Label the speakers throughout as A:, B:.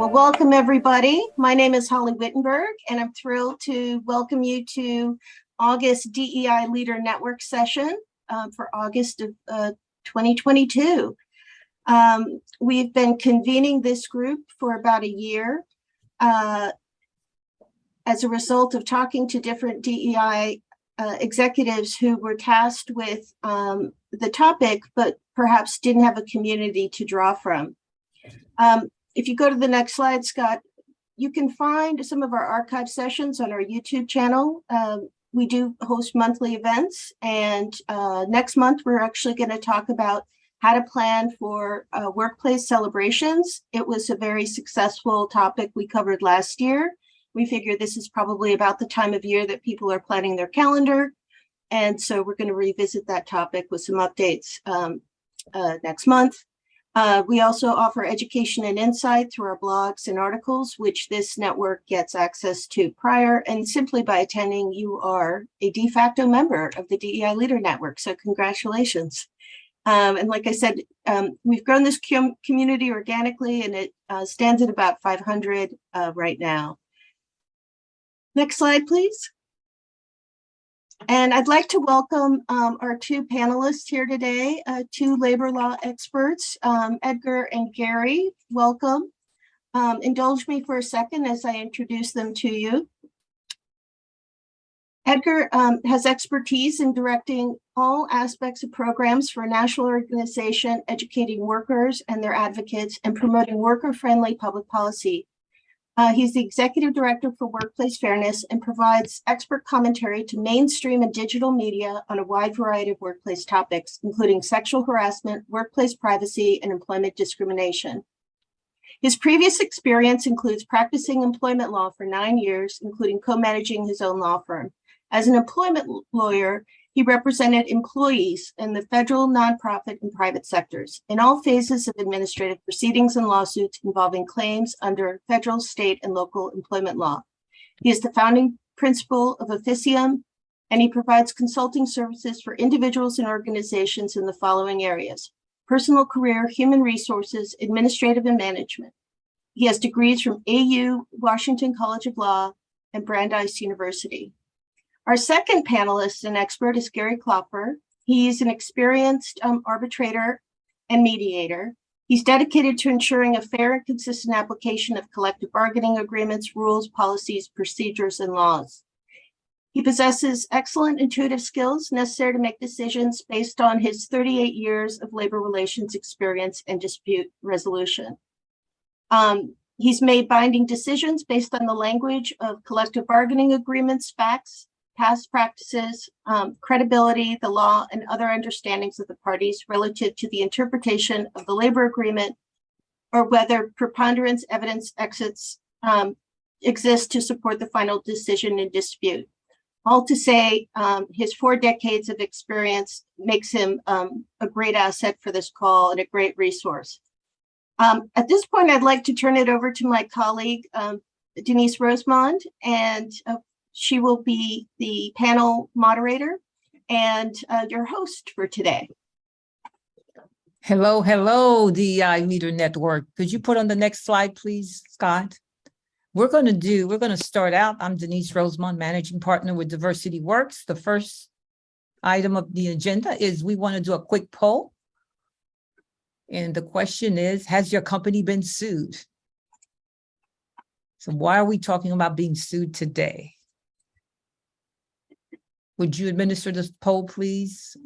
A: Well, welcome everybody. My name is Holly Wittenberg, and I'm thrilled to welcome you to August DEI Leader Network session for August of 2022. We've been convening this group for about a year as a result of talking to different DEI executives who were tasked with the topic, but perhaps didn't have a community to draw from. If you go to the next slide, Scott, you can find some of our archive sessions on our YouTube channel. We do host monthly events, and next month we're actually going to talk about how to plan for workplace celebrations. It was a very successful topic we covered last year. We figure this is probably about the time of year that people are planning their calendar, and so we're going to revisit that topic with some updates next month. We also offer education and insight through our blogs and articles, which this network gets access to prior, and simply by attending, you are a de facto member of the DEI Leader Network. So congratulations. And like I said, we've grown this community organically, and it stands at about 500 right now. Next slide, please. And I'd like to welcome our two panelists here today, two labor law experts, Edgar and Gary. Welcome. Indulge me for a second as I introduce them to you. Edgar has expertise in directing all aspects of programs for a national organization, educating workers and their advocates, and promoting worker-friendly public policy. He's the executive director for Workplace Fairness and provides expert commentary to mainstream and digital media on a wide variety of workplace topics, including sexual harassment, workplace privacy, and employment discrimination. His previous experience includes practicing employment law for 9 years, including co-managing his own law firm. As an employment lawyer, he represented employees in the federal, nonprofit, and private sectors in all phases of administrative proceedings and lawsuits involving claims under federal, state, and local employment law. He is the founding principal of Officium, and he provides consulting services for individuals and organizations in the following areas: personal career, human resources, administrative, and management. He has degrees from AU, Washington College of Law, and Brandeis University. Our second panelist and expert is Gary Koepfler. He is an experienced arbitrator and mediator. He's dedicated to ensuring a fair and consistent application of collective bargaining agreements, rules, policies, procedures, and laws. He possesses excellent intuitive skills necessary to make decisions based on his 38 years of labor relations experience and dispute resolution. He's made binding decisions based on the language of collective bargaining agreements, facts, past practices, credibility, the law, and other understandings of the parties relative to the interpretation of the labor agreement, or whether preponderance evidence exists to support the final decision in dispute. All to say, his 4 decades of experience makes him a great asset for this call and a great resource. At this point, I'd like to turn it over to my colleague, Denise Rosemond, and she will be the panel moderator and your host for today.
B: Hello, hello, DEI Leader Network. Could you put on the next slide, please, Scott? We're going to start out. I'm Denise Rosemond, managing partner with Diversity Works. The first item of the agenda is we want to do a quick poll. And the question is, has your company been sued? So why are we talking about being sued today? Would you administer this poll, please,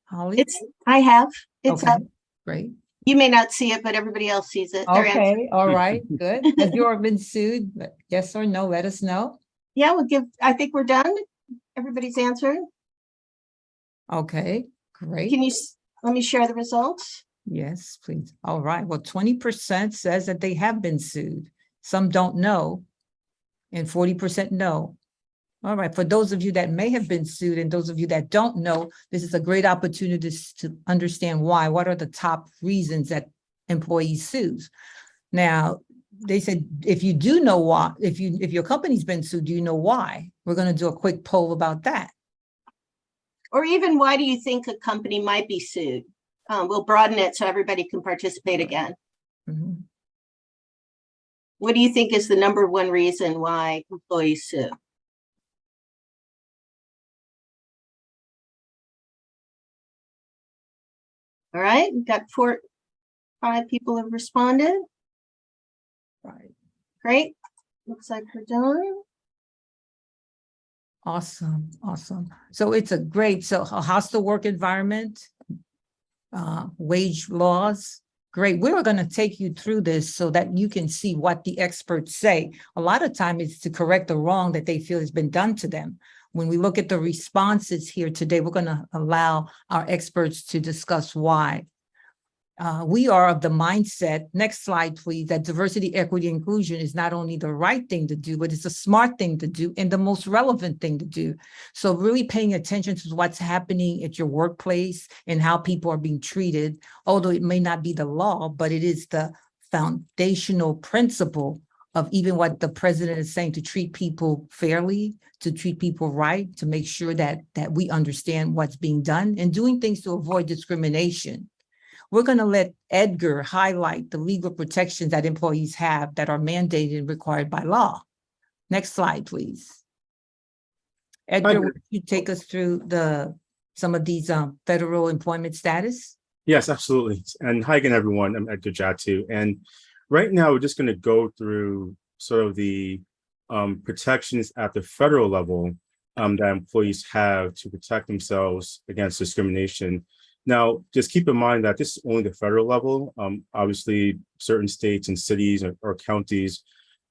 B: Holly?
A: I have. It's
B: okay,
A: up.
B: Great.
A: You may not see it, but everybody else sees it.
B: Okay, all right, good. Have you ever been sued? Yes or no? Let us know.
A: Yeah, I think we're done. Everybody's answering.
B: Okay, great.
A: Let me share the results?
B: Yes, please. All right. Well, 20% says that they have been sued. Some don't know, and 40% know. All right. For those of you that may have been sued and those of you that don't know, this is a great opportunity to understand why. What are the top reasons that employees sue? Now, they said, if you do know why, if your company's been sued, do you know why? We're going to do a quick poll about that.
A: Or even, why do you think a company might be sued? We'll broaden it so everybody can participate again.
B: Mm-hmm.
A: What do you think is the number one reason why employees sue? All right, we've got 5 people have responded.
B: Right.
A: Great. Looks like we're done.
B: Awesome, awesome. So it's a great, so a hostile work environment, wage laws. Great. We're going to take you through this so that you can see what the experts say. A lot of time it's to correct the wrong that they feel has been done to them. When we look at the responses here today, we're going to allow our experts to discuss why. We are of the mindset, next slide, please, that diversity, equity, inclusion is not only the right thing to do, but it's a smart thing to do and the most relevant thing to do. So really paying attention to what's happening at your workplace and how people are being treated, although it may not be the law, but it is the foundational principle of even what the president is saying, to treat people fairly, to treat people right, to make sure that we understand what's being done and doing things to avoid discrimination. We're going to let Edgar highlight the legal protections that employees have that are mandated and required by law. Next slide, please. Edgar, would you take us through some of these federal employment status?
C: Yes, absolutely. And hi again, everyone. I'm Edgar Ndjatou. And right now, we're just going to go through sort of the protections at the federal level that employees have to protect themselves against discrimination. Now, just keep in mind that this is only the federal level. Obviously, certain states and cities or counties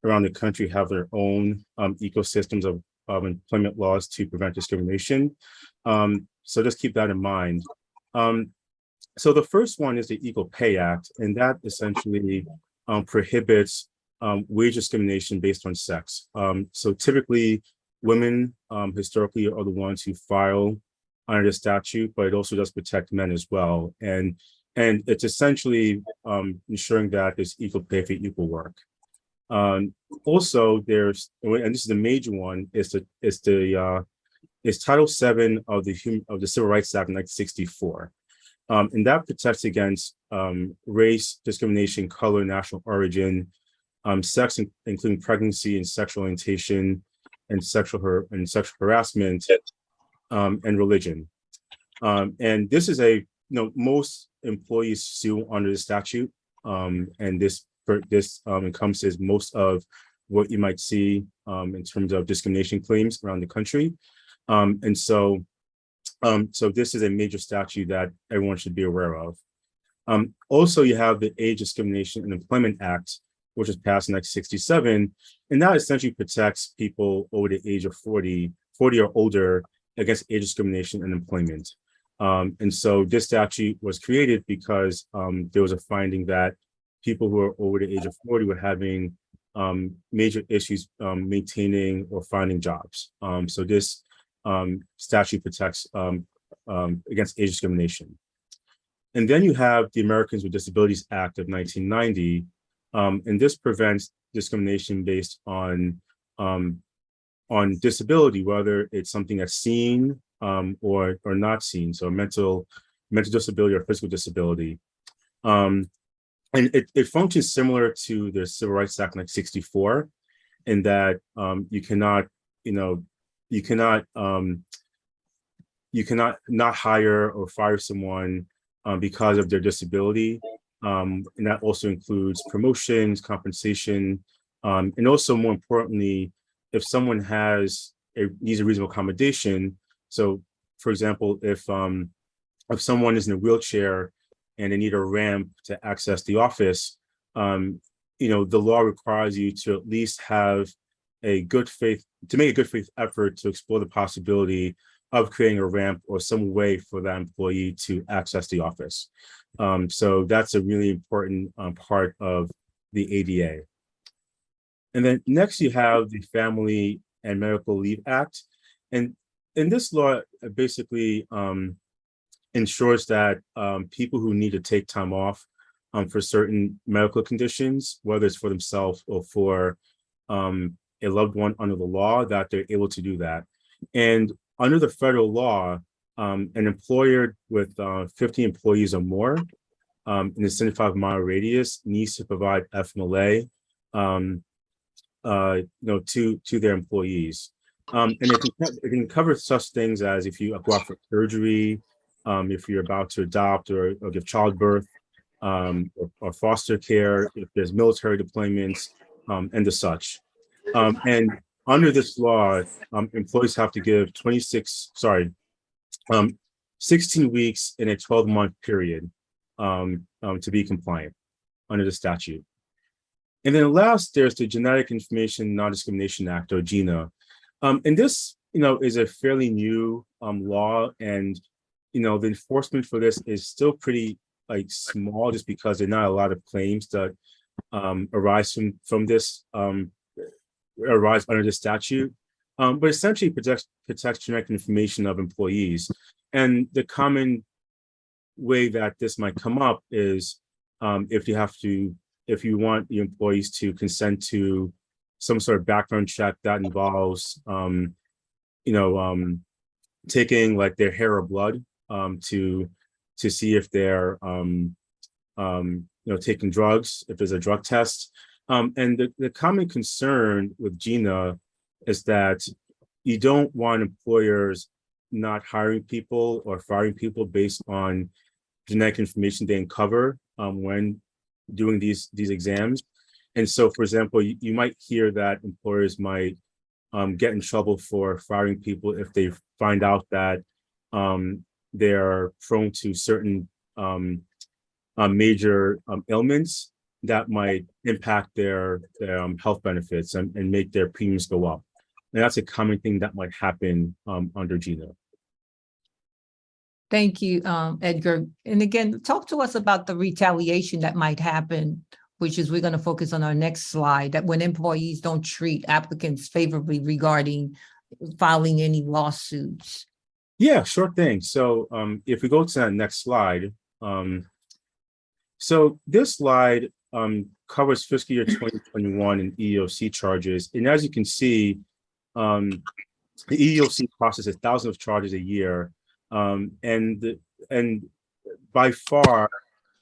C: around the country have their own ecosystems of employment laws to prevent discrimination. So just keep that in mind. So the first one is the Equal Pay Act, and that essentially prohibits wage discrimination based on sex. So typically, women historically are the ones who file under the statute, but it also does protect men as well. And it's essentially ensuring that there's equal pay for equal work. Also, there's, and this is the major one, is Title VII of the Civil Rights Act of 1964. And that protects against race, discrimination, color, national origin, sex, including pregnancy and sexual orientation, and sexual harassment, and religion. And this is most employees sue under the statute. And this encompasses most of what you might see in terms of discrimination claims around the country. So this is a major statute that everyone should be aware of. Also, you have the Age Discrimination and Employment Act, which was passed in 1967, and that essentially protects people over the age of 40 or older against age discrimination and employment. And so this statute was created because there was a finding that people who are over the age of 40 were having major issues maintaining or finding jobs. So this statute protects against age discrimination. And then you have the Americans with Disabilities Act of 1990, and this prevents discrimination based on disability, whether it's something that's seen or not seen, so mental disability or physical disability. And it functions similar to the Civil Rights Act of 1964, in that you cannot not hire or fire someone because of their disability. And that also includes promotions, compensation, and also, more importantly, if someone needs a reasonable accommodation. So, for example, if someone is in a wheelchair and they need a ramp to access the office, the law requires you to at least have make a good faith effort to explore the possibility of creating a ramp or some way for that employee to access the office. So that's a really important part of the ADA. And then next you have the Family and Medical Leave Act. And this law basically ensures that people who need to take time off for certain medical conditions, whether it's for themselves or for a loved one under the law, that they're able to do that. And under the federal law, an employer with 50 employees or more in a 75-mile radius needs to provide FMLA to their employees. And it can cover such things as if you go out for surgery, if you're about to adopt or give childbirth, or foster care, if there's military deployments, and the such. And under this law, employees have to give 16 weeks in a 12-month period to be compliant under the statute. And then last, there's the Genetic Information Non-Discrimination Act, or GINA. And this, is a fairly new law, and the enforcement for this is still pretty small, just because there are not a lot of claims that arise from this, arise under the statute. But essentially protects genetic information of employees. And the common way that this might come up is if you want the employees to consent to some sort of background check that involves, taking their hair or blood to see if they're, taking drugs, if there's a drug test. And the common concern with GINA is that you don't want employers not hiring people or firing people based on genetic information they uncover when doing these exams. And so, for example, you might hear that employers might get in trouble for firing people if they find out that they're prone to certain major ailments that might impact their health benefits and make their premiums go up. And that's a common thing that might happen under GINA.
B: Thank you, Edgar. And again, talk to us about the retaliation that might happen, which is we're going to focus on our next slide, that when employees don't treat applicants favorably regarding filing any lawsuits.
C: Yeah, sure thing. So if we go to that next slide, so this slide covers fiscal year 2021 and EEOC charges. And as you can see, the EEOC processes thousands of charges a year. And by far,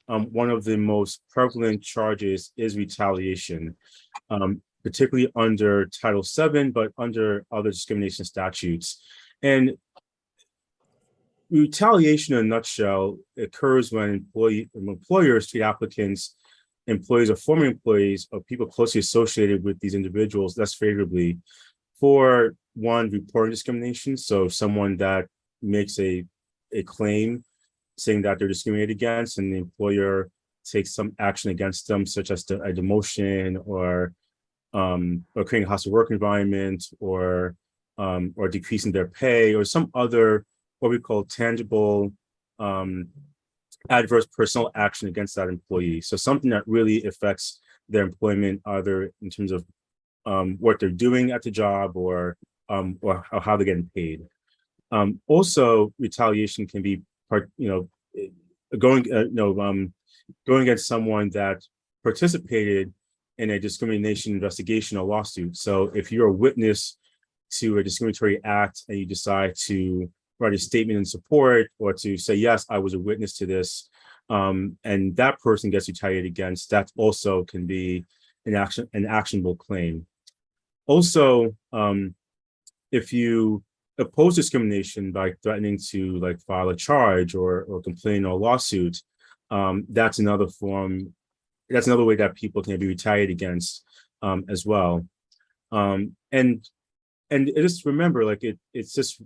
C: one of the most prevalent charges is retaliation, particularly under Title VII, but under other discrimination statutes. And retaliation, in a nutshell, occurs when employers treat applicants, employees or former employees, or people closely associated with these individuals less favorably for, one, reporting discrimination. So someone that makes a claim saying that they're discriminated against, and the employer takes some action against them, such as a demotion or creating a hostile work environment, or decreasing their pay, or some other what we call tangible adverse personal action against that employee. So something that really affects their employment, either in terms of what they're doing at the job or how they're getting paid. Also, retaliation can be going against someone that participated in a discrimination investigation or lawsuit. So if you're a witness to a discriminatory act and you decide to write a statement in support, or to say, yes, I was a witness to this, and that person gets retaliated against, that also can be an actionable claim. Also, if you oppose discrimination by threatening to file a charge or complain or lawsuit, that's another way that people can be retaliated against as well. And just remember, it's just,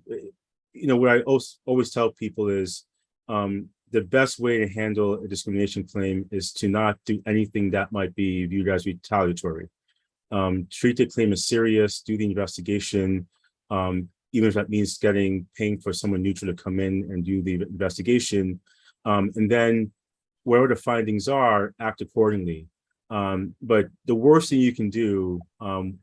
C: what I always tell people is the best way to handle a discrimination claim is to not do anything that might be viewed as retaliatory. Treat the claim as serious, do the investigation, even if that means paying for someone neutral to come in and do the investigation. And then wherever the findings are, act accordingly. But the worst thing you can do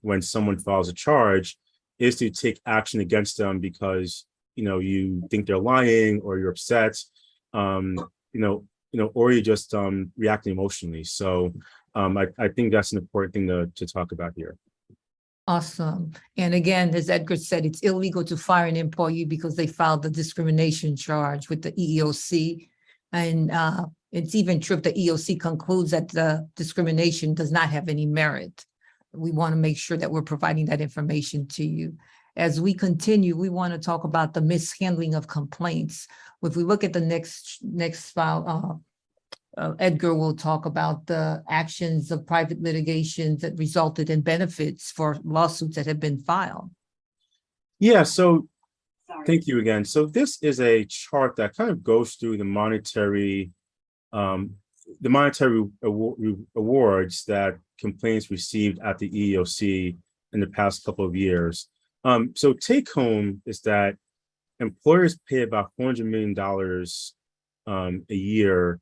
C: when someone files a charge is to take action against them because you think they're lying, or you're upset, or you're just reacting emotionally. So I think that's an important thing to talk about here.
B: Awesome. And again, as Edgar said, it's illegal to fire an employee because they filed the discrimination charge with the EEOC. And it's even true if the EEOC concludes that the discrimination does not have any merit. we want to make sure that we're providing that information to you. As we continue, we want to talk about the mishandling of complaints. If we look at the next file, Edgar will talk about the actions of private litigation that resulted in benefits for lawsuits that have been filed.
C: Yeah, so thank you again. So this is a chart that kind of goes through the monetary awards that complaints received at the EEOC in the past couple of years. So take home is that employers pay about $400 million a year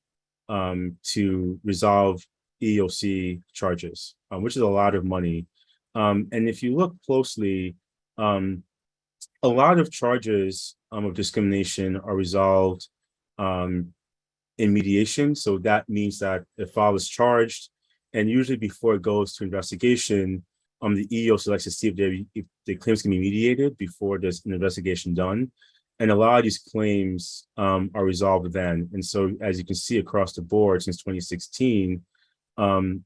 C: to resolve EEOC charges, which is a lot of money. And if you look closely, a lot of charges of discrimination are resolved in mediation. So that means that a file is charged, and usually before it goes to investigation, the EEOC likes to see if the claims can be mediated before there's an investigation done. And a lot of these claims are resolved then. And so as you can see across the board since 2016, about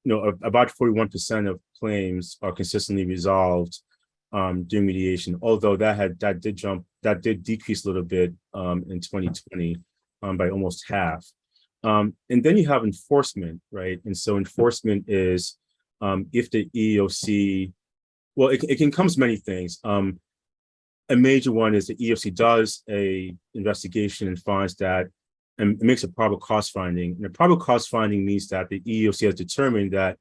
C: 41% of claims are consistently resolved during mediation, although that did decrease a little bit in 2020 by almost half. And then you have enforcement, right? And so enforcement is if the EEOC, well, it encompasses many things. A major one is the EEOC does a investigation and finds that, and it makes a probable cause finding. And a probable cause finding means that the EEOC has determined that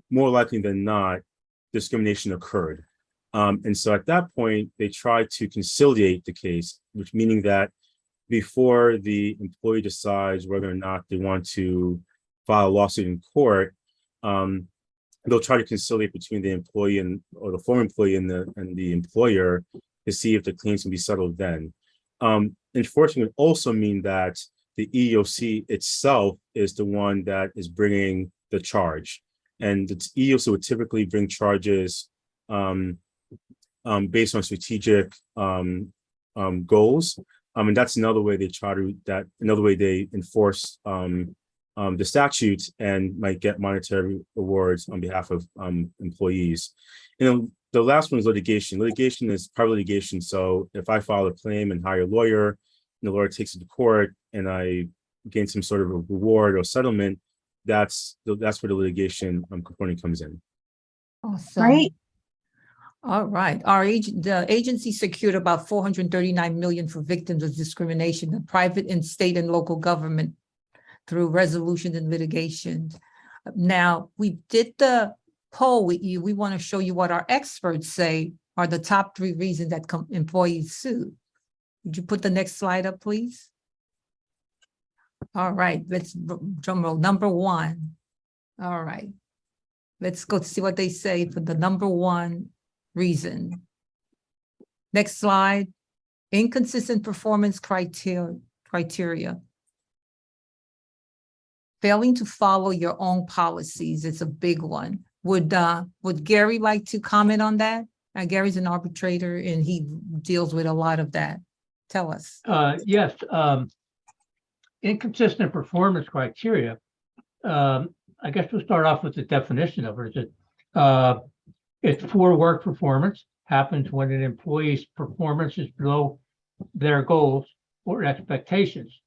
C: more likely than not, discrimination occurred. And so at that point, they try to conciliate the case, which meaning that before the employee decides whether or not they want to file a lawsuit in court, they'll try to conciliate between the employee or the former employee and the employer to see if the claims can be settled then. Enforcement would also mean that the EEOC itself is the one that is bringing the charge. And the EEOC would typically bring charges based on strategic goals. And that's another way they enforce the statutes and might get monetary awards on behalf of employees. The last one is litigation. Litigation is private litigation. So if I file a claim and hire a lawyer, and the lawyer takes it to court, and I gain some sort of a reward or settlement, that's where the litigation component comes in.
B: Awesome.
A: Right.
B: All right. The agency secured about $439 million for victims of discrimination in private and state and local government through resolution and litigation. Now, we did the poll with you. We want to show you what our experts say are the top 3 reasons that employees sue. Would you put the next slide up, please? All right, let's drum roll. Number 1. All right. Let's go see what they say for the number 1 reason. Next slide. Inconsistent performance criteria. Failing to follow your own policies is a big one. Would Gary like to comment on that? Gary's an arbitrator and he deals with a lot of that. Tell us.
D: Yes. Inconsistent performance criteria. I guess we'll start off with the definition of it. It's poor work performance, happens when an employee's performance is below their goals or expectations.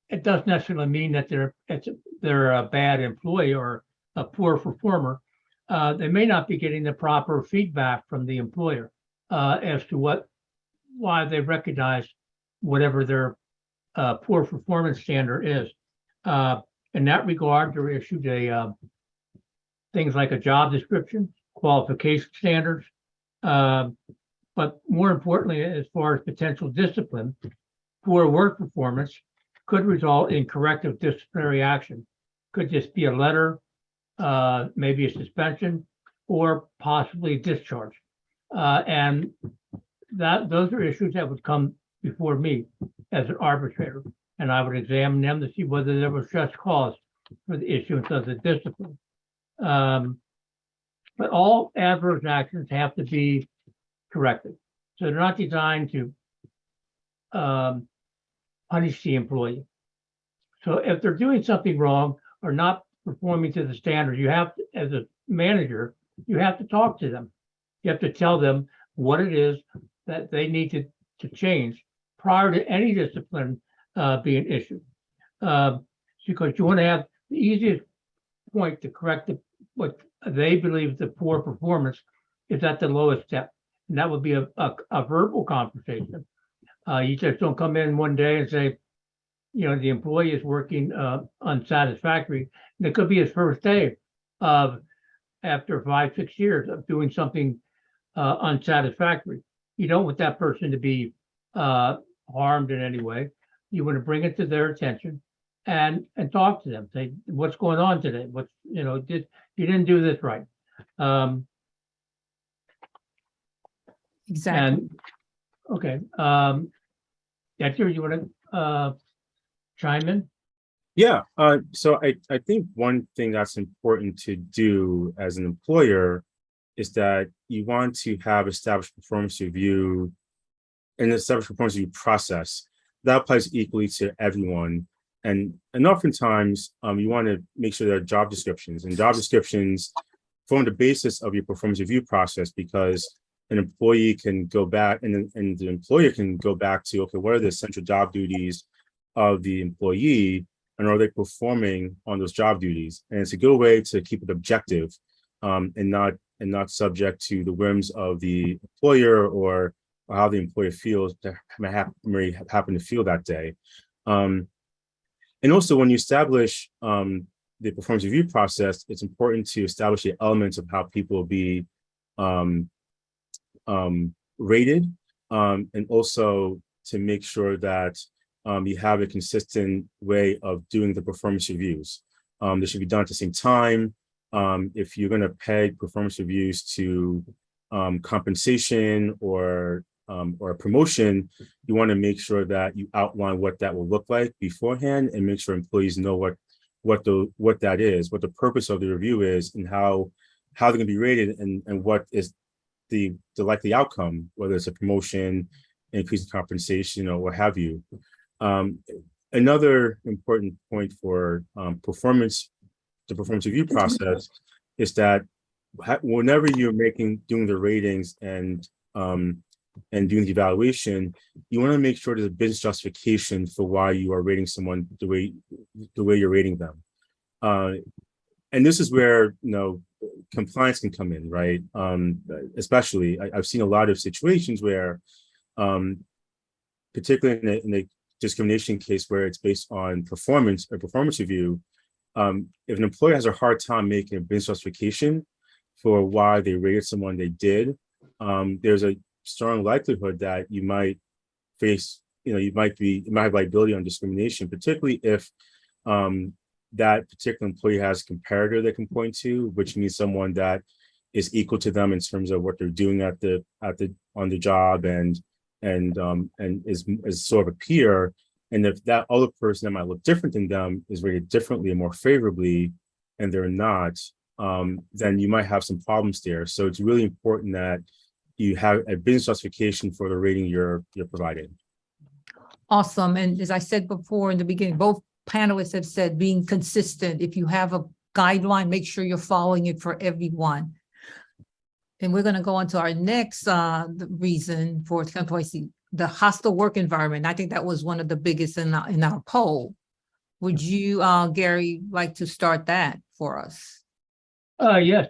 D: It doesn't necessarily mean that they're a bad employee or a poor performer. They may not be getting the proper feedback from the employer as to why they recognize whatever their poor performance standard is. In that regard, they're issued things like a job description, qualification standards, but more importantly, as far as potential discipline, poor work performance could result in corrective disciplinary action. Could just be a letter, maybe a suspension, or possibly discharge. And those are issues that would come before me as an arbitrator, and I would examine them to see whether there was just cause for the issuance of the discipline. But all adverse actions have to be corrected. So they're not designed to punish the employee. So if they're doing something wrong or not performing to the standard, you have to, as a manager, you have to talk to them. You have to tell them what it is that they need to change prior to any discipline being issued. Because you want to have the easiest point to correct what they believe the poor performance is at the lowest step. And that would be a verbal conversation. You just don't come in one day and say, the employee is working unsatisfactory. And it could be his first day of after 5-6 years of doing something unsatisfactory. You don't want that person to be harmed in any way. You want to bring it to their attention and talk to them. Say, what's going on today? You didn't do this right.
B: Exactly.
D: And okay, Edgar, you want to chime in?
C: Yeah, so I think one thing that's important to do as an employer is that you want to have established performance review and established performance review process. That applies equally to everyone. And oftentimes, you want to make sure there are job descriptions, and job descriptions form the basis of your performance review process, because an employee can go back and the employer can go back to, okay, what are the essential job duties of the employee, and are they performing on those job duties? And it's a good way to keep it objective, and not subject to the whims of the employer or how the employer feels that may happen to feel that day. And also, when you establish the performance review process, it's important to establish the elements of how people will be rated, and also to make sure that you have a consistent way of doing the performance reviews. They should be done at the same time. If you're going to peg performance reviews to compensation or a promotion, you want to make sure that you outline what that will look like beforehand, and make sure employees know what that is, what the purpose of the review is, and how they're going to be rated, and what is the likely outcome, whether it's a promotion, increase in compensation, or what have you. Another important point for the performance review process is that whenever you're doing the ratings and doing the evaluation, you want to make sure there's a business justification for why you are rating someone the way you're rating them. And this is where compliance can come in, right? Especially, I've seen a lot of situations where, particularly in a discrimination case where it's based on performance review, if an employer has a hard time making a business justification for why they rated someone they did, there's a strong likelihood that you might face, you might have liability on discrimination, particularly if that particular employee has a comparator they can point to, which means someone that is equal to them in terms of what they're doing on the job, and is sort of a peer. And if that other person that might look different than them is rated differently and more favorably, and they're not, then you might have some problems there. So it's really important that you have a business justification for the rating you're providing.
B: Awesome. And as I said before in the beginning, both panelists have said being consistent. If you have a guideline, make sure you're following it for everyone. And we're going to go on to our next reason for the hostile work environment. I think that was one of the biggest in our poll. Would you, Gary, like to start that for us?
D: Yes.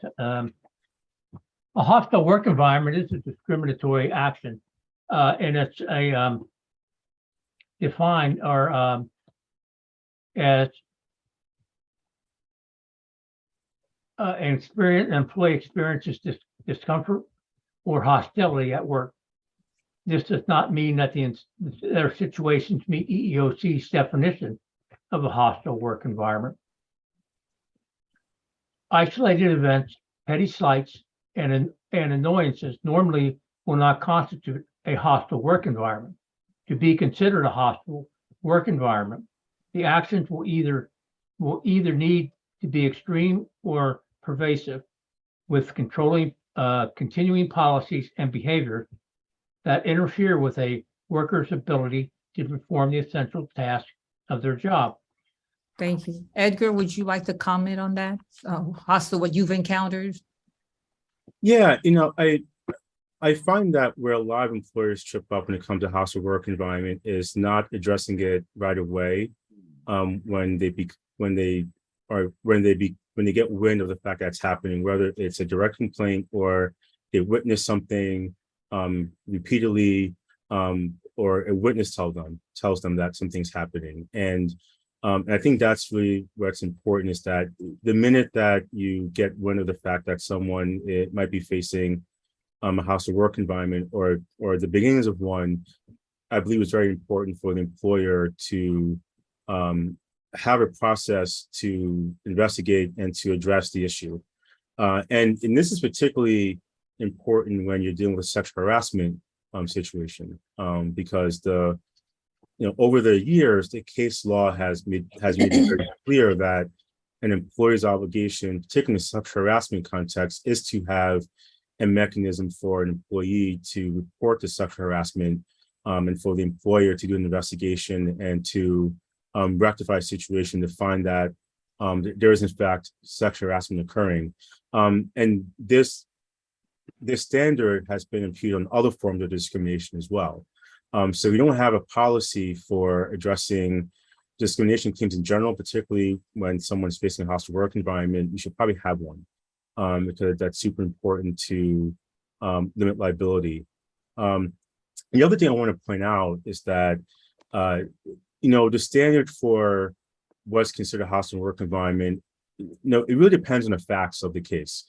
D: A hostile work environment is a discriminatory action, and it's defined as employee experiences discomfort or hostility at work. This does not mean that their situations meet EEOC's definition of a hostile work environment. Isolated events, petty slights, and annoyances normally will not constitute a hostile work environment. To be considered a hostile work environment, the actions will either need to be extreme or pervasive, with continuing policies and behaviors that interfere with a worker's ability to perform the essential tasks of their job.
B: Thank you. Edgar, would you like to comment on that? Hostile, what you've encountered?
C: Yeah, I find that where a lot of employers trip up when it comes to hostile work environment is not addressing it right away. When they get wind of the fact that's happening, whether it's a direct complaint or they witness something repeatedly, or a witness tells them that something's happening. And I think that's really what's important, is that the minute that you get wind of the fact that someone might be facing a hostile work environment or the beginnings of one, I believe it's very important for the employer to have a process to investigate and to address the issue. And this is particularly important when you're dealing with sexual harassment situation, because over the years, the case law has made it very clear that an employer's obligation, particularly in the sexual harassment context, is to have a mechanism for an employee to report the sexual harassment, and for the employer to do an investigation and to rectify a situation to find that there is in fact sexual harassment occurring. And this standard has been imputed on other forms of discrimination as well. So we don't have a policy for addressing discrimination claims in general, particularly when someone's facing a hostile work environment. You should probably have one, because that's super important to limit liability. The other thing I want to point out is that the standard for what's considered a hostile work environment, it really depends on the facts of the case,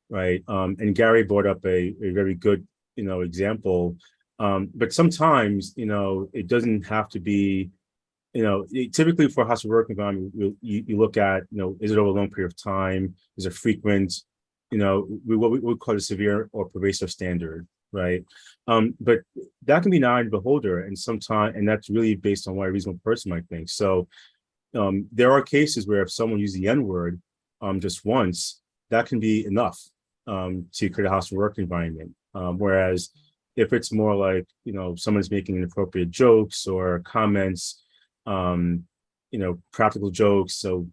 C: right? And Gary brought up a very good, example. But sometimes, it doesn't have to be, typically for a hostile work environment, you look at, is it over a long period of time? Is it frequent? What we would call a severe or pervasive standard, right? But that can be an eye of the beholder, and that's really based on what a reasonable person might think. So there are cases where if someone uses the N-word just once, that can be enough to create a hostile work environment. Whereas if it's more like, someone's making inappropriate jokes or comments, practical jokes, so,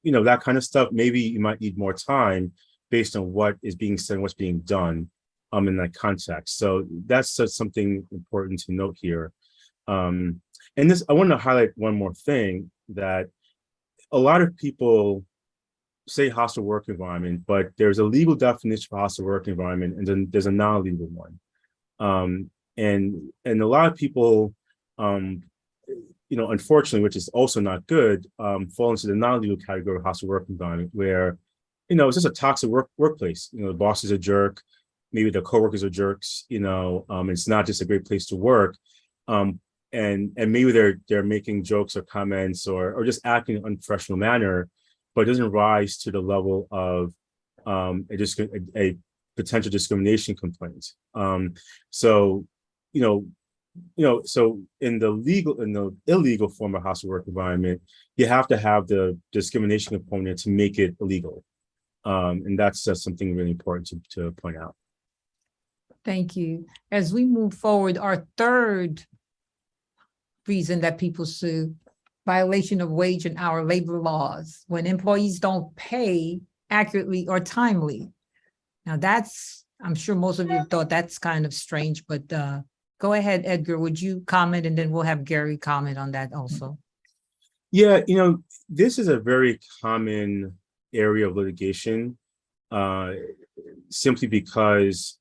C: that kind of stuff, maybe you might need more time based on what is being said and what's being done in that context. So that's something important to note here. And I want to highlight one more thing, that a lot of people say hostile work environment, but there's a legal definition for hostile work environment, and then there's a non-legal one. And a lot of people, unfortunately, which is also not good, fall into the non-legal category of hostile work environment, where, it's just a toxic workplace. The boss is a jerk, maybe the coworkers are jerks. It's not just a great place to work. And maybe they're making jokes or comments or just acting in an unprofessional manner, but it doesn't rise to the level of a potential discrimination complaint. So in the illegal form of hostile work environment, you have to have the discrimination component to make it illegal. And that's something really important to point out.
B: Thank you. As we move forward, our third reason that people sue, violation of wage and hour labor laws, when employees don't pay accurately or timely. Now I'm sure most of you thought that's kind of strange, but go ahead, Edgar, would you comment, and then we'll have Gary comment on that also.
C: Yeah, this is a very common area of litigation, simply because,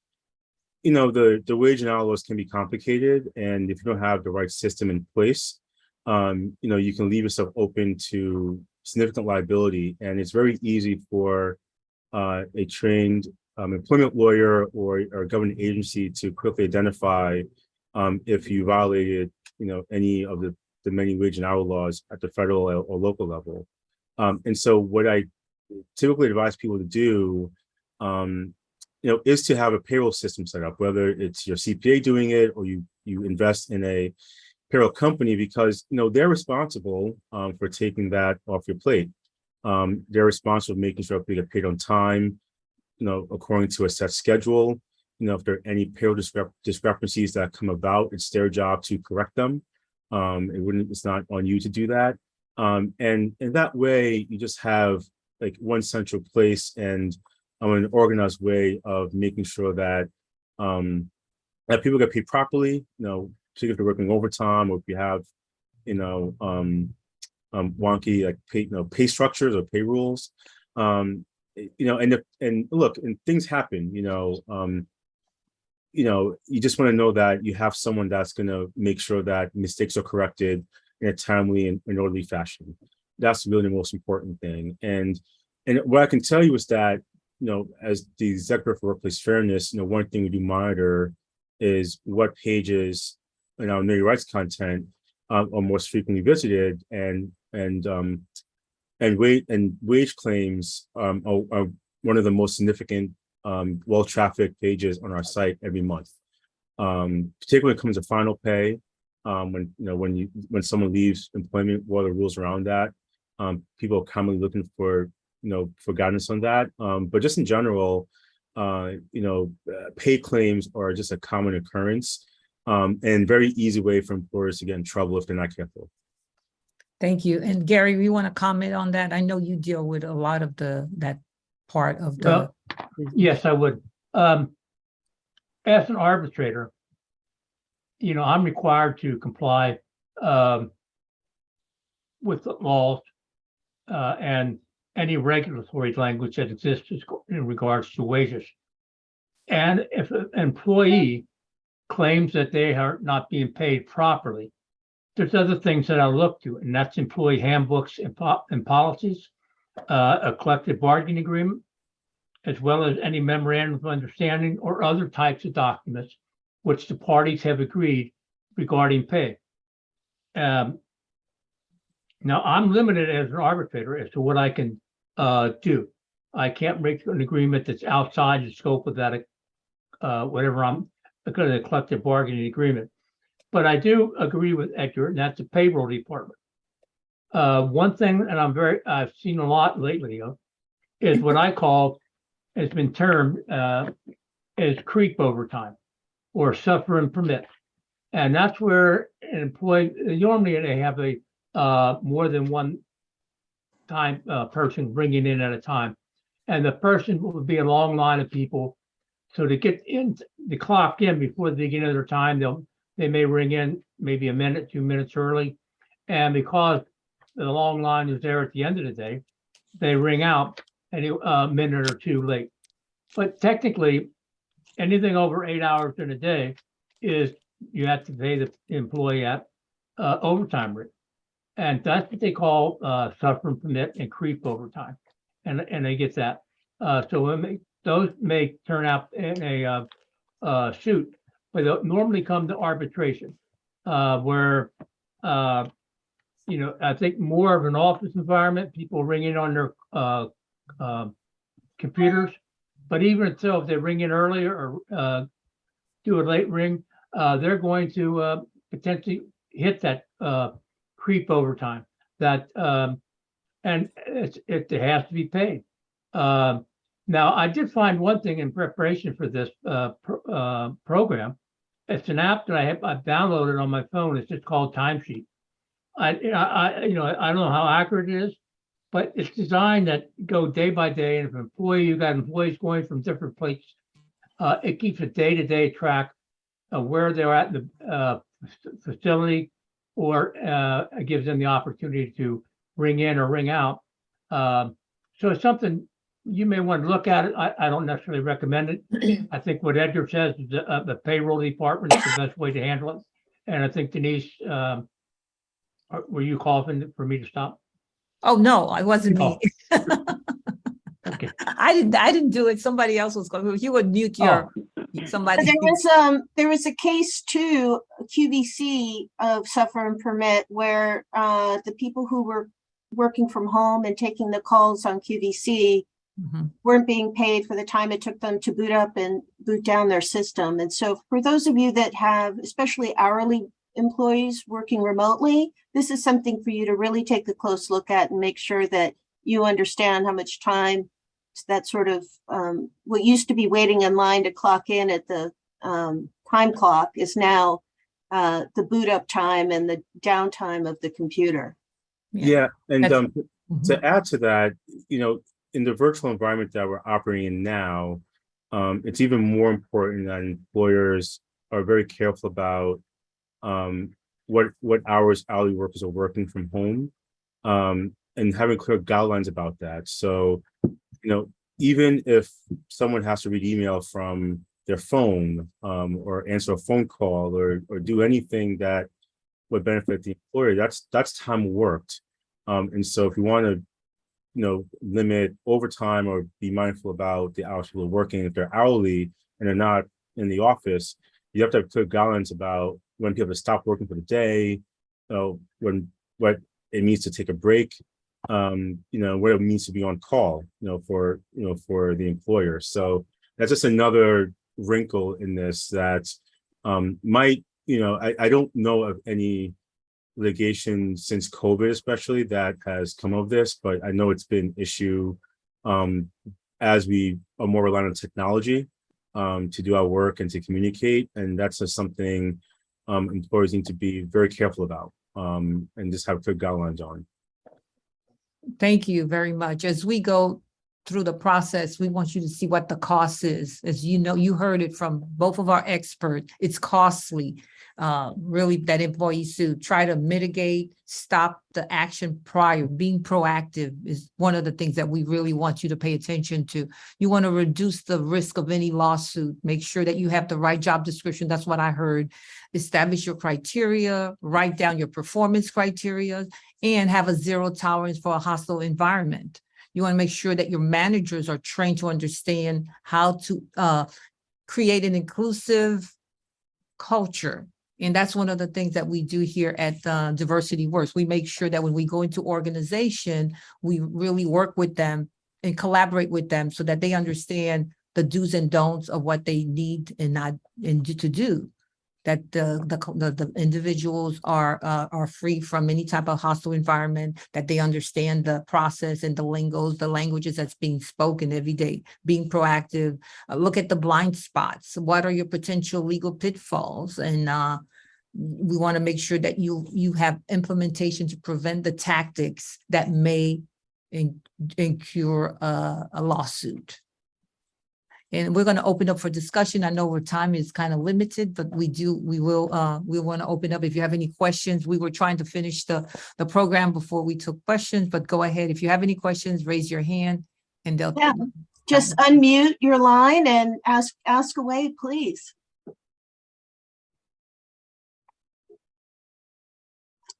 C: the wage and hour laws can be complicated, and if you don't have the right system in place, you can leave yourself open to significant liability. And it's very easy for a trained employment lawyer or a government agency to quickly identify if you violated, any of the many wage and hour laws at the federal or local level. And so what I typically advise people to do, is to have a payroll system set up, whether it's your CPA doing it or you invest in a payroll company, because, they're responsible for taking that off your plate. They're responsible for making sure people get paid on time, according to a set schedule. If there are any payroll discrepancies that come about, it's their job to correct them. It's not on you to do that. And in that way, you just have like one central place and an organized way of making sure that that people get paid properly, particularly if they're working overtime, or if you have, wonky like pay structures or pay rules. And look, and things happen, you just want to know that you have someone that's going to make sure that mistakes are corrected in a timely and orderly fashion. That's really the most important thing. And what I can tell you is that, as the Executive for Workplace Fairness, one thing we do monitor is what pages in our Know Your Rights content are most frequently visited, and wage claims are one of the most significant well-trafficked pages on our site every month. Particularly when it comes to final pay, when someone leaves employment, what are the rules around that? People are commonly looking for guidance on that. But just in general, pay claims are just a common occurrence, and very easy way for employers to get in trouble if they're not careful.
B: Thank you. And Gary, we want to comment on that. I know you deal with a lot of that part of the.
D: Well, yes, I would. As an arbitrator, I'm required to comply with the laws and any regulatory language that exists in regards to wages. And if an employee claims that they are not being paid properly, there's other things that I look to, and that's employee handbooks and policies, a collective bargaining agreement, as well as any memorandum of understanding or other types of documents which the parties have agreed regarding pay. Now, I'm limited as an arbitrator as to what I can do. I can't make an agreement that's outside the scope of that, whatever I'm going to collective bargaining agreement. But I do agree with Edgar, and that's the payroll department. One thing that I've seen a lot lately is what I call, has been termed as creep overtime or suffer and permit. And that's where an employee, normally they have a more than one time person bringing in at a time. And the person will be a long line of people. So to get in, the clock in before the beginning of their time, they may ring in maybe a minute, 2 minutes early. And because the long line is there at the end of the day, they ring out a minute or two late. But technically, anything over 8 hours in a day is you have to pay the employee at overtime rate. And that's what they call suffer and permit and creep overtime. And they get that. So those may turn out in a suit, but they'll normally come to arbitration, where I think more of an office environment, people ring in on their computers. But even so, if they ring in earlier or do a late ring, they're going to potentially hit that creep overtime. That and it has to be paid. Now, I did find one thing in preparation for this program. It's an app that I've downloaded on my phone. It's just called Timesheet. I don't know how accurate it is, but it's designed that go day by day. And if you've got employees going from different places, it keeps a day-to-day track of where they're at in the facility, or it gives them the opportunity to ring in or ring out. So it's something you may want to look at it. I don't necessarily recommend it. I think what Edgar says is the payroll department is the best way to handle it. And I think Denise, were you calling for me to stop?
B: Oh, no, I wasn't me.
D: Okay.
B: I didn't do it. Somebody else was going. You would mute somebody.
A: There was a case too, QVC of suffer and permit, where the people who were working from home and taking the calls on QVC weren't being paid for the time it took them to boot up and boot down their system. And so for those of you that have, especially hourly employees working remotely, this is something for you to really take a close look at and make sure that you understand how much time that sort of what used to be waiting in line to clock in at the time clock is now the boot up time and the downtime of the computer.
C: Yeah, and
B: That's-
C: to add to that, in the virtual environment that we're operating in now, it's even more important that employers are very careful about what hours hourly workers are working from home, and having clear guidelines about that. So, even if someone has to read email from their phone, or answer a phone call, or do anything that would benefit the employer, that's time worked. And so if you want to, limit overtime or be mindful about the hours people are working, if they're hourly and they're not in the office, you have to have clear guidelines about when people have to stop working for the day, what it means to take a break, what it means to be on call, for the employer. So that's just another wrinkle in this that might, I don't know of any litigation since COVID, especially, that has come of this, but I know it's been an issue as we are more reliant on technology to do our work and to communicate. And that's just something employers need to be very careful about, and just have good guidelines on.
B: Thank you very much. As we go through the process, we want you to see what the cost is. As you know, you heard it from both of our experts. It's costly, really, that employee suit. Try to mitigate, stop the action prior. Being proactive is one of the things that we really want you to pay attention to. You want to reduce the risk of any lawsuit. Make sure that you have the right job description. That's what I heard. Establish your criteria, write down your performance criteria, and have a zero tolerance for a hostile environment. You want to make sure that your managers are trained to understand how to create an inclusive culture. And that's one of the things that we do here at Diversity Works. We make sure that when we go into organization, we really work with them and collaborate with them so that they understand the do's and don'ts of what they need to do. That the individuals are free from any type of hostile environment, that they understand the process and the lingos, the languages that's being spoken every day, being proactive, look at the blind spots. What are your potential legal pitfalls? And we want to make sure that you have implementation to prevent the tactics that may incur a lawsuit. And we're going to open up for discussion. I know our time is kind of limited, but we will want to open up. If you have any questions, we were trying to finish the program before we took questions, but go ahead. If you have any questions, raise your hand and they'll.
A: Yeah, just unmute your line and ask away, please.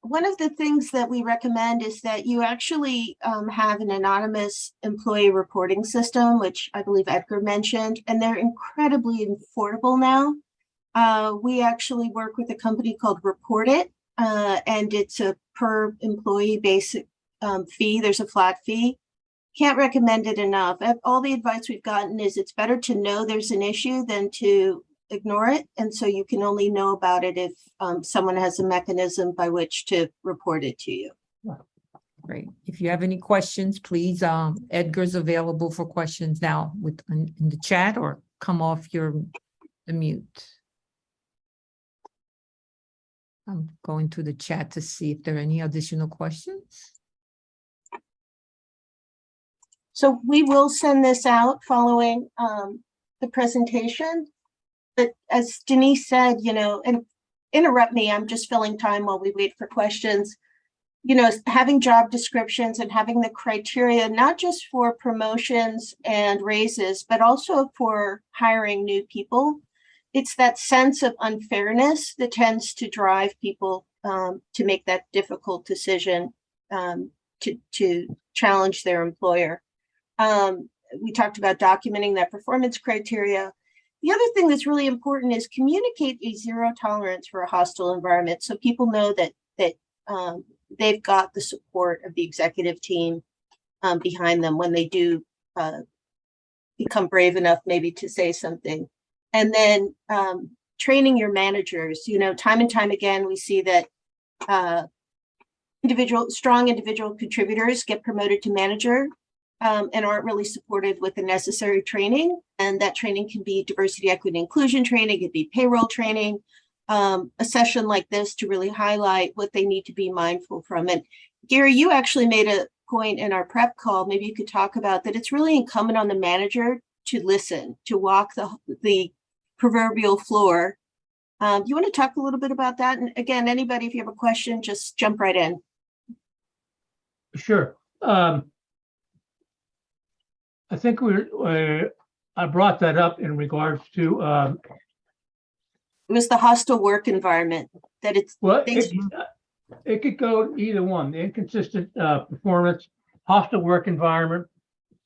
A: One of the things that we recommend is that you actually have an anonymous employee reporting system, which I believe Edgar mentioned, and they're incredibly affordable now. We actually work with a company called Report It, and it's a per employee basic fee. There's a flat fee. Can't recommend it enough. All the advice we've gotten is it's better to know there's an issue than to ignore it. And so you can only know about it if someone has a mechanism by which to report it to you.
B: Great. If you have any questions, please, Edgar's available for questions now in the chat, or come off the mute. I'm going to the chat to see if there are any additional questions.
A: So we will send this out following the presentation. But as Denise said, and interrupt me, I'm just filling time while we wait for questions. Having job descriptions and having the criteria, not just for promotions and raises, but also for hiring new people. It's that sense of unfairness that tends to drive people to make that difficult decision to challenge their employer. We talked about documenting that performance criteria. The other thing that's really important is communicate a zero tolerance for a hostile environment, so people know that they've got the support of the executive team behind them when they do become brave enough maybe to say something. And then training your managers. Time and time again, we see that strong individual contributors get promoted to manager and aren't really supported with the necessary training. And that training can be diversity, equity, inclusion training, it could be payroll training, a session like this to really highlight what they need to be mindful from. And Gary, you actually made a point in our prep call, maybe you could talk about that. It's really incumbent on the manager to listen, to walk the proverbial floor. You want to talk a little bit about that? And again, anybody, if you have a question, just jump right in.
D: Sure. I think I brought that up in regards to,
A: It was the hostile work environment that it's,
D: well,
A: things-
D: it could go either one, the inconsistent performance, hostile work environment.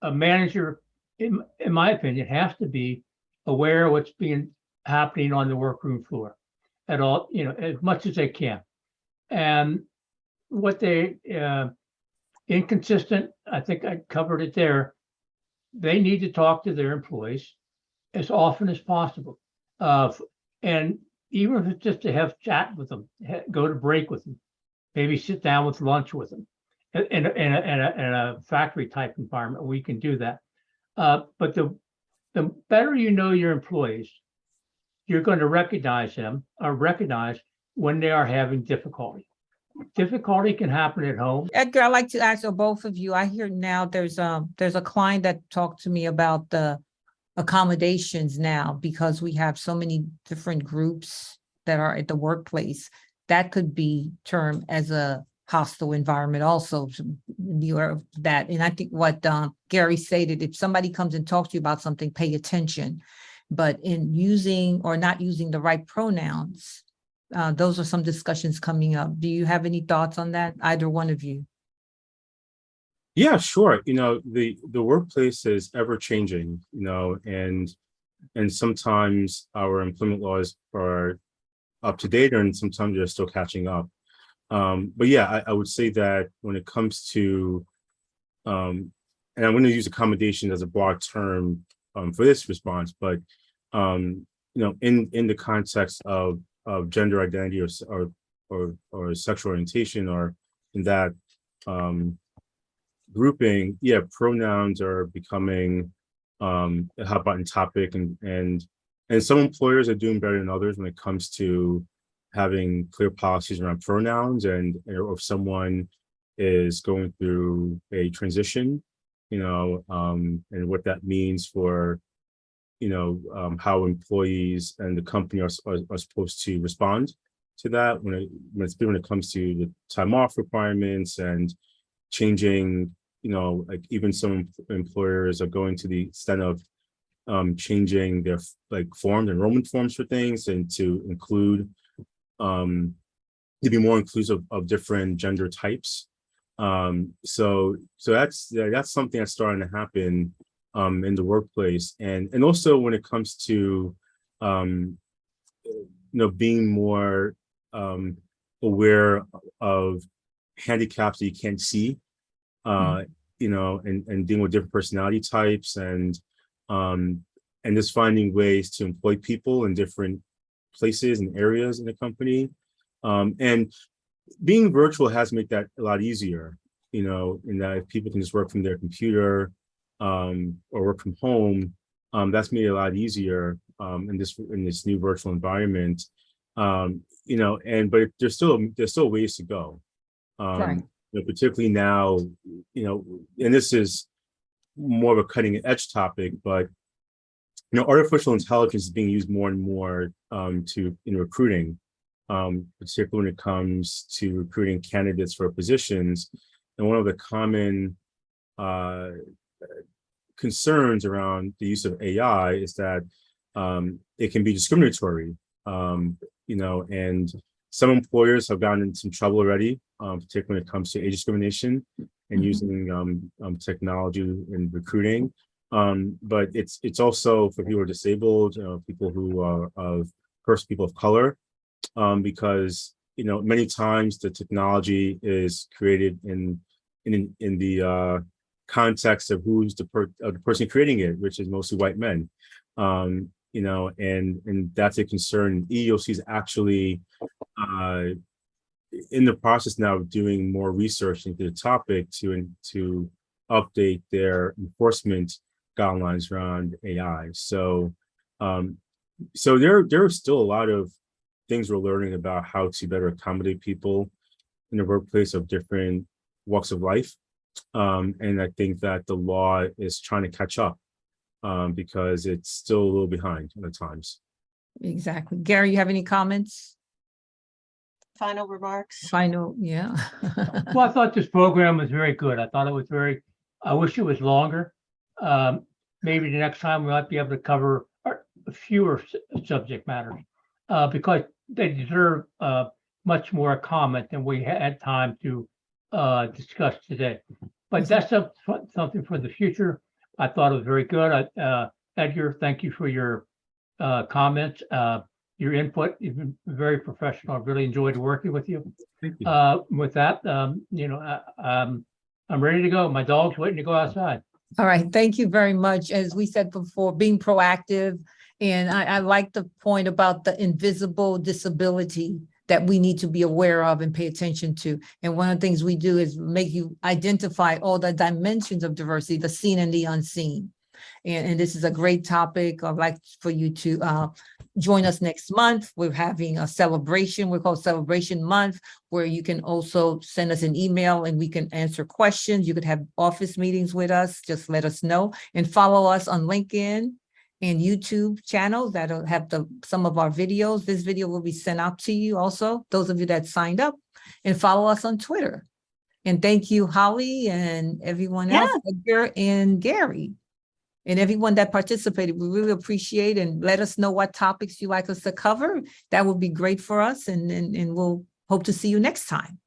D: A manager, in my opinion, has to be aware of what's happening on the workroom floor at all, as much as they can. And what they, inconsistent, I think I covered it there. They need to talk to their employees as often as possible. And even if it's just to have chat with them, go to break with them, maybe sit down with lunch with them. In a factory type environment, we can do that. But the better you know your employees, you're going to recognize when they are having difficulty. Difficulty can happen at home.
B: Edgar, I'd like to ask both of you. I hear now there's a client that talked to me about the accommodations now, because we have so many different groups that are at the workplace. That could be termed as a hostile environment also, to be aware of that. And I think what Gary stated, if somebody comes and talks to you about something, pay attention. But in using or not using the right pronouns, those are some discussions coming up. Do you have any thoughts on that, either one of you?
C: Yeah, sure. The workplace is ever changing, and sometimes our employment laws are up to date and sometimes they're still catching up. But yeah, I would say that when it comes to, and I'm going to use accommodation as a broad term for this response, but in the context of gender identity or sexual orientation, or in that grouping, yeah, pronouns are becoming a hot button topic, and some employers are doing better than others when it comes to having clear policies around pronouns, and or if someone is going through a transition, and what that means for how employees and the company are supposed to respond to that when it comes to the time off requirements and changing. Like even some employers are going to the extent of changing their enrollment forms for things, and to include to be more inclusive of different gender types. So that's something that's starting to happen in the workplace, and also when it comes to being more aware of handicaps that you can't see. And dealing with different personality types, and just finding ways to employ people in different places and areas in the company. And being virtual has made that a lot easier, in that if people can just work from their computer or work from home, that's made it a lot easier in this new virtual environment. But there's still ways to go.
B: Right.
C: Particularly now, and this is more of a cutting edge topic, but artificial intelligence is being used more and more in recruiting, particularly when it comes to recruiting candidates for positions. And one of the common concerns around the use of AI is that it can be discriminatory, and some employers have gotten into some trouble already, particularly when it comes to age discrimination and using technology in recruiting. But it's also for people who are disabled, people who are people of color, because many times the technology is created in the context of who's the person creating it, which is mostly white men. And that's a concern. EEOC is actually in the process now of doing more research into the topic to update their enforcement guidelines around AI. So there are still a lot of things we're learning about how to better accommodate people in the workplace of different walks of life. And I think that the law is trying to catch up because it's still a little behind at times.
B: Exactly. Gary, you have any comments?
A: Final remarks.
B: Final, yeah.
D: Well, I thought this program was very good. I thought it was I wish it was longer. Maybe the next time we might be able to cover fewer subject matters because they deserve much more comment than we had time to discuss today. But that's something for the future. I thought it was very good. Edgar, thank you for your comments, your input. You've been very professional. I really enjoyed working with you.
C: Thank you.
D: With that, I'm ready to go. My dog's waiting to go outside.
B: All right, thank you very much. As we said before, being proactive. And I like the point about the invisible disability that we need to be aware of and pay attention to. And one of the things we do is make you identify all the dimensions of diversity, the seen and the unseen. And this is a great topic. I'd like for you to join us next month. We're having a celebration. We call Celebration Month, where you can also send us an email and we can answer questions. You could have office meetings with us. Just let us know and follow us on LinkedIn and YouTube channels that'll have some of our videos. This video will be sent out to you also, those of you that signed up, and follow us on Twitter. And thank you, Holly, and everyone else, Edgar and Gary. And everyone that participated, we really appreciate, and let us know what topics you'd like us to cover. That would be great for us, and we'll hope to see you next time.